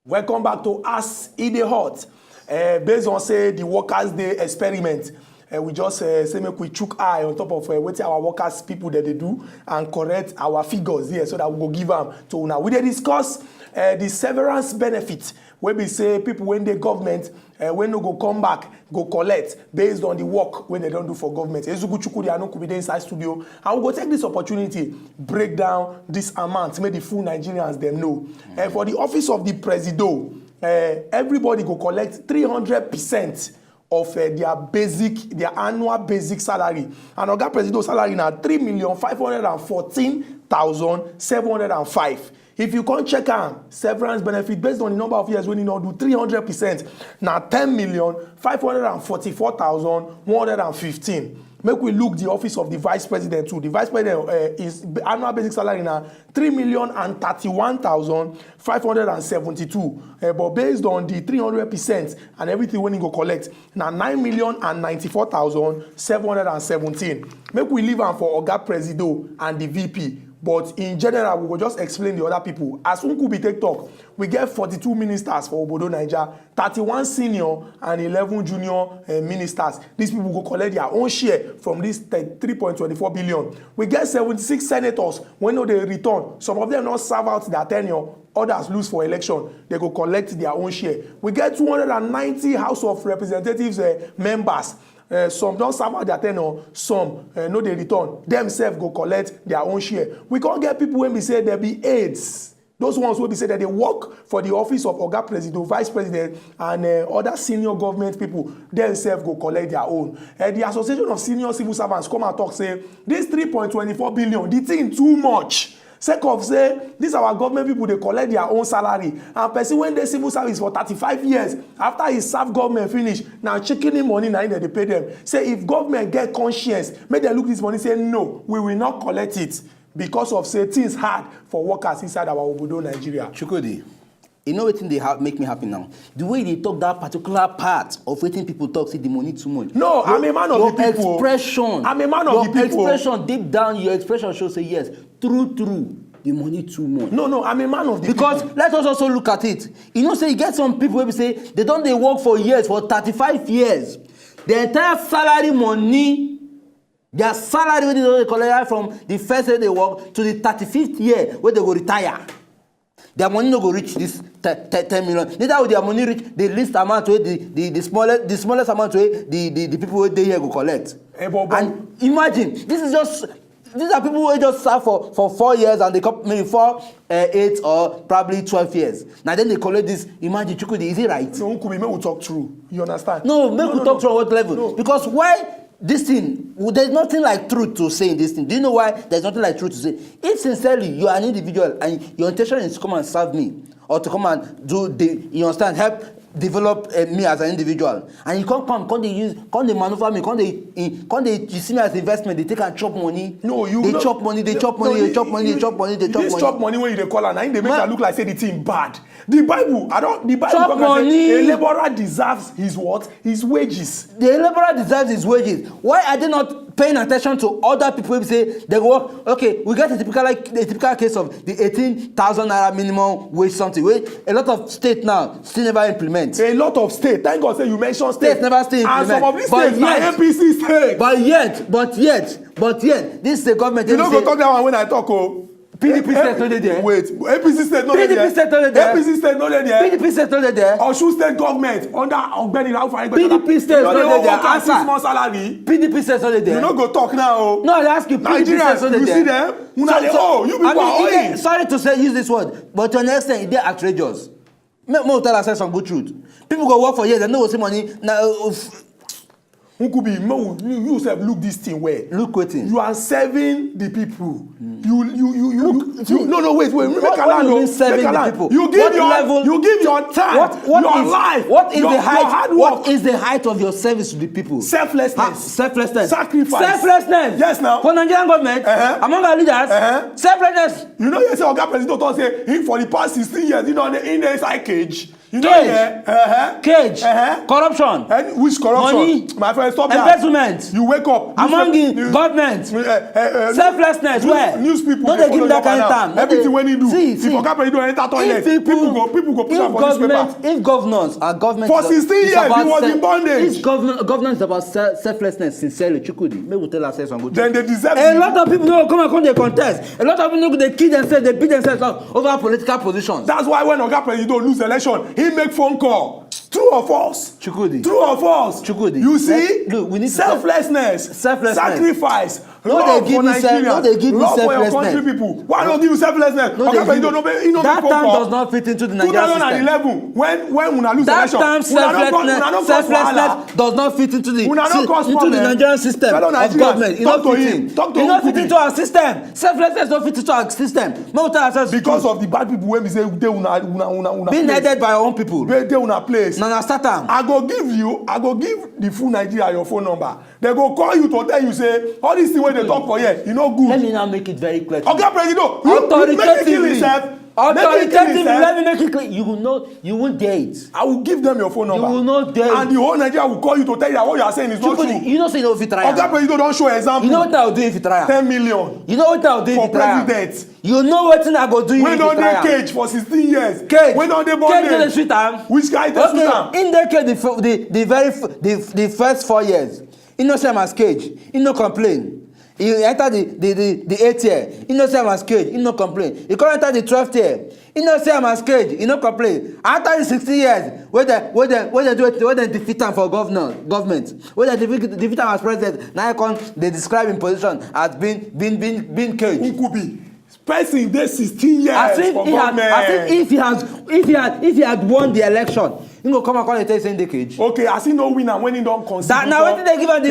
Welcome back to As E Dey Hot. Based on say the Workers' Day experiment, we just say make we chook eye on top of what our workers people that they do and correct our figures here so that we go give them to una. We dey discuss the severance benefit wey be say people when the government when no go come back go collect based on the work when they don't do for government. Ezugu Chukudi Anu could be there inside studio and we go take this opportunity break down this amount make the full Nigerians them know. For the office of the Presido, everybody go collect 300% of their annual basic salary. And Oga Presido salary now 3,514,705. If you can't check out severance benefit based on the number of years when you not do 300%, now 10,544,115. Make we look the office of the vice president too. The vice president is annual basic salary now 3,031,572. But based on the 300% and everything when you go collect, now 9,094,717. Make we leave am for Oga Presido and the VP. But in general, we will just explain the other people. As Unkubi take talk, we get 42 ministers for Obodo Naija, 31 senior and 11 junior ministers. These people go collect their own share from this 3.24 billion. We get 76 senators when they return. Some of them not serve out their tenure. Others lose for election. They go collect their own share. We get 290 House of Representatives members. Some don't serve out their tenure, some no they return. Themselves go collect their own share. We can't get people when we say there be aides. Those ones will be said that they work for the office of Oga Presido, Vice President, and other senior government people. Themselves go collect their own. The Association of Senior Civil Servants come and talk say this 3.24 billion, the thing too much. Sake of say these our government people they collect their own salary and person when they civil service for 35 years after he serve government finish now checking in money now they pay them. Say if government get conscience make them look this money say no we will not collect it because of say things hard for workers inside our Obodo Nigeria. Chukudi, you know wetin dey make me happy now? The way they talk that particular part of wetin people talk say the money too much. No, I'm a man of the people. Your expression. I'm a man of the people. Your expression deep down, your expression shows say yes, true, the money too much. No, I'm a man of the because people. Let us also look at it. You know say you get some people wey say they don't they work for years, for 35 years. The entire salary money, their salary wey they collect from the first day they work to the 35th year where they go retire. Their money no go reach this 10 million. Neither will their money reach the least amount where the smallest amount where the people where they here go collect. And imagine these are people who just serve for 4 years and they come maybe 4, 8 or probably 12 years. Now then they collect this. Imagine Chukudi, is it right? No, Nkubi, make we talk true. You understand? No, we talk true on what level? No. Because why? This thing, there's nothing like truth to say in this thing. Do you know why there's nothing like truth to say? If sincerely you are an individual and your intention is to come and serve me or to come and you understand, help develop me as an individual, and you can't they maneuver me, you see me as investment, they take and chop money. No, they chop money. This chop money when you call and they make it look like say the thing bad. The Bible chop money. Say, a laborer deserves his what? His wages. The laborer deserves his wages. Why are they not paying attention to other people who say they work? Okay, we get a typical case of the 18,000 naira minimum wage something. Where a lot of states now still never implement. A lot of states. Thank God say you mentioned states. Never still implement. And some of these states are APC states. But yet, this is the government. You don't go talk that one when I talk. Oh. PDP state no dey there. Wait, APC state no dey there. PDP state no dey there. APC state no dey there. PDP state no dey there. Osun state government under Ogbeni Laufari. PDP state no dey there. Answer. 6 months salary. PDP state no dey there. You no go talk now. Oh. No, I ask you. PDP state no dey there. You see them? You people are owing. Sorry to say use this word, but to an extent, they are outrageous. Make me tell us some good truth. People go work for years and no go see money. Now, Nkubi, you yourself look this thing where. Look wetin. You are serving the people. You no wait. Make what a you mean serving the people? You give your time, your life, your hard work. What is the height of your service to the people? Selflessness. Selflessness. Sacrifice. Selflessness. Yes, now. For Nigerian government, among our leaders, selflessness. You know, you say Oga President don't say him for the past 16 years, in the inside cage. You know, cage, corruption, and which corruption? money, My friend, stop that. investment. You wake up. Among the government, selflessness. Where? News people. No, they give that kind of time. Everything when you do. See, if Oga President don't enter toilet, people go put am for newspaper. If governors and government For 16 years, he was in bondage. If governance is about selflessness, sincerely, Chukudi, may we tell ourselves and go. Then they deserve. A lot of people don't come and come they contest. A lot of people they kill themselves, they beat themselves up over political positions. That's why when Oga President lose election, he make phone call. True or false? Chukudi. True or false? Chukudi. You see? Look, we need selflessness. Sacrifice. No, love they give for you Nigeria. no, they give you love for your selflessness. country people. Why don't give you selflessness? No, Oga President don't that time does not fit into the Nigerian system. 2011, when una lose That election, time selflessness does not fit into the Nigerian system of government. Talk to him. Talk to him. It not fit into our system. Selflessness don't fit into our system. Because of the bad people when we say they una being headed by our own people. They una place. Na start am. I go give the full Nigeria your phone number. They go call you to tell you say all these things wey they talk for here, you no good. Let me now make it very clear. Oga President, you make it kill himself. Authoritatively, let me make it clear. You won't dare it. I will give them your phone number. You will not dare. And the whole Nigeria will call you to tell you that what you are saying is not true. You know say you know if you try. Oga President don't show example. You know what I will do if you try. 10 million. You know what I will do if you try. For president. You know what I go do if you try. When on the cage for 16 years. Cage. When on the bondage. Cage the sweet am. Which guy the sweet am? In the cage the first 4 years. You know say I'm as cage. You no complain. He enter the 8th year. He no say I'm as cage. He no complain. He come enter the 12th year. He no say I'm as cage. He no complain. After the 60 years, where they defeat him for government, where they defeat him as president, now they describe him position as being cage. Who could be? Person dey 16 years as if for he government. As if he had won the election, he go come and call and tell you say in the cage. Okay, as he no win and when he don concede. That now wetin they give am the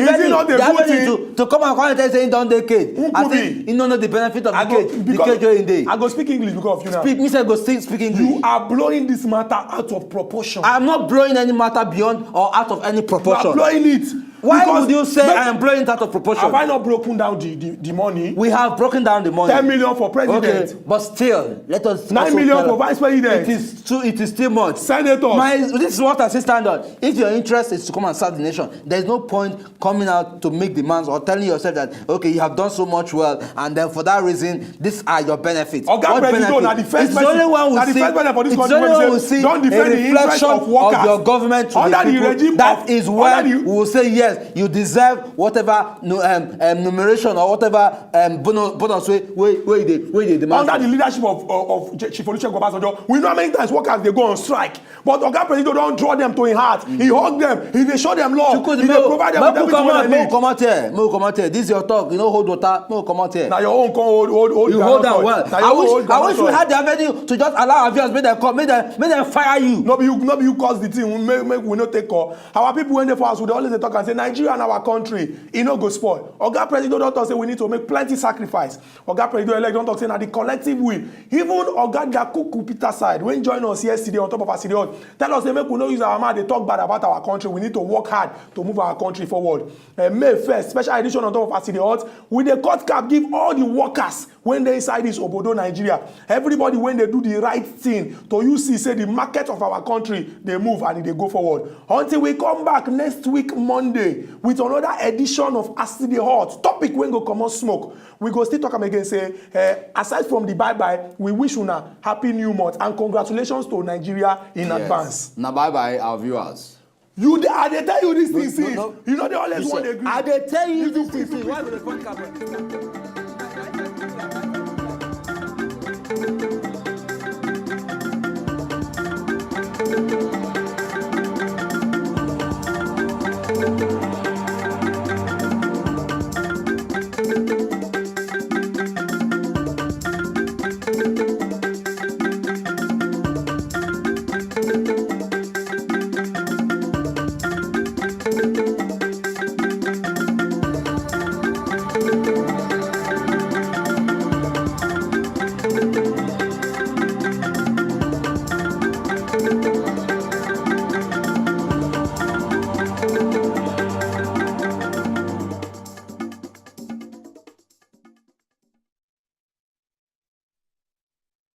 benefit to come and call and tell you say he don dey cage. As if he no know the benefit of the cage wey he dey. I go speak English because of you now. Me sef go speak English. You are blowing this matter out of proportion. I am not blowing any matter beyond or out of any proportion. You are blowing it. Why would you say I am blowing it out of proportion? Have I not broken down the money? We have broken down the money. 10 million for president. Okay, but still, let us. 9 million for vice president. It is still much. Senators. This is what I say standard. If your interest is to come and serve the nation, there is no point coming out to make demands or telling yourself that okay, you have done so much well, and then for that reason, these are your benefits. Oga President, na the first person. It's only one will see a reflection of your government to the people. That is when we will say yes. You deserve whatever numeration or whatever bonus wey dey demand. Under the leadership of Chief Olusegun Obasanjo, we know how many times workers dey go on strike, but Oga President don draw them to him heart. He hug them, he dey show them love, he dey provide them with everything wey they need. Make we come out here. This is your talk. You no hold water. Make we come out here. Na your own come hold. You hold am well. I wish we had the avenue to just allow our viewers make them come, make them fire you. No be you cause the thing. Make we no take call. Our people when dey for us, we dey always dey talk and say Nigeria na our country, e no go spoil. Oga President don talk say we need to make plenty sacrifice. Oga President elect don talk say na the collective will. Even Oga Dakuku Peter side when join us yesterday on top of Asiri Hall tell us say make we no use our mouth dey talk bad about our country. We need to work hard to move our country forward. May 1st special edition on top of Asiri Hall we dey cut cap give all the workers when dey inside this obodo Nigeria. Everybody when they do the right thing to you see say the market of our country dey move and e dey go forward. Until we come back next week Monday with another edition of Asiri Hot topic wey go comot smoke. We go still talk am again say aside from the bye we wish una happy new month and congratulations to Nigeria in advance. Na bye our viewers. I dey tell you this thing since. You know they always want to agree. I dey tell you this thing since. Why go dey point cap?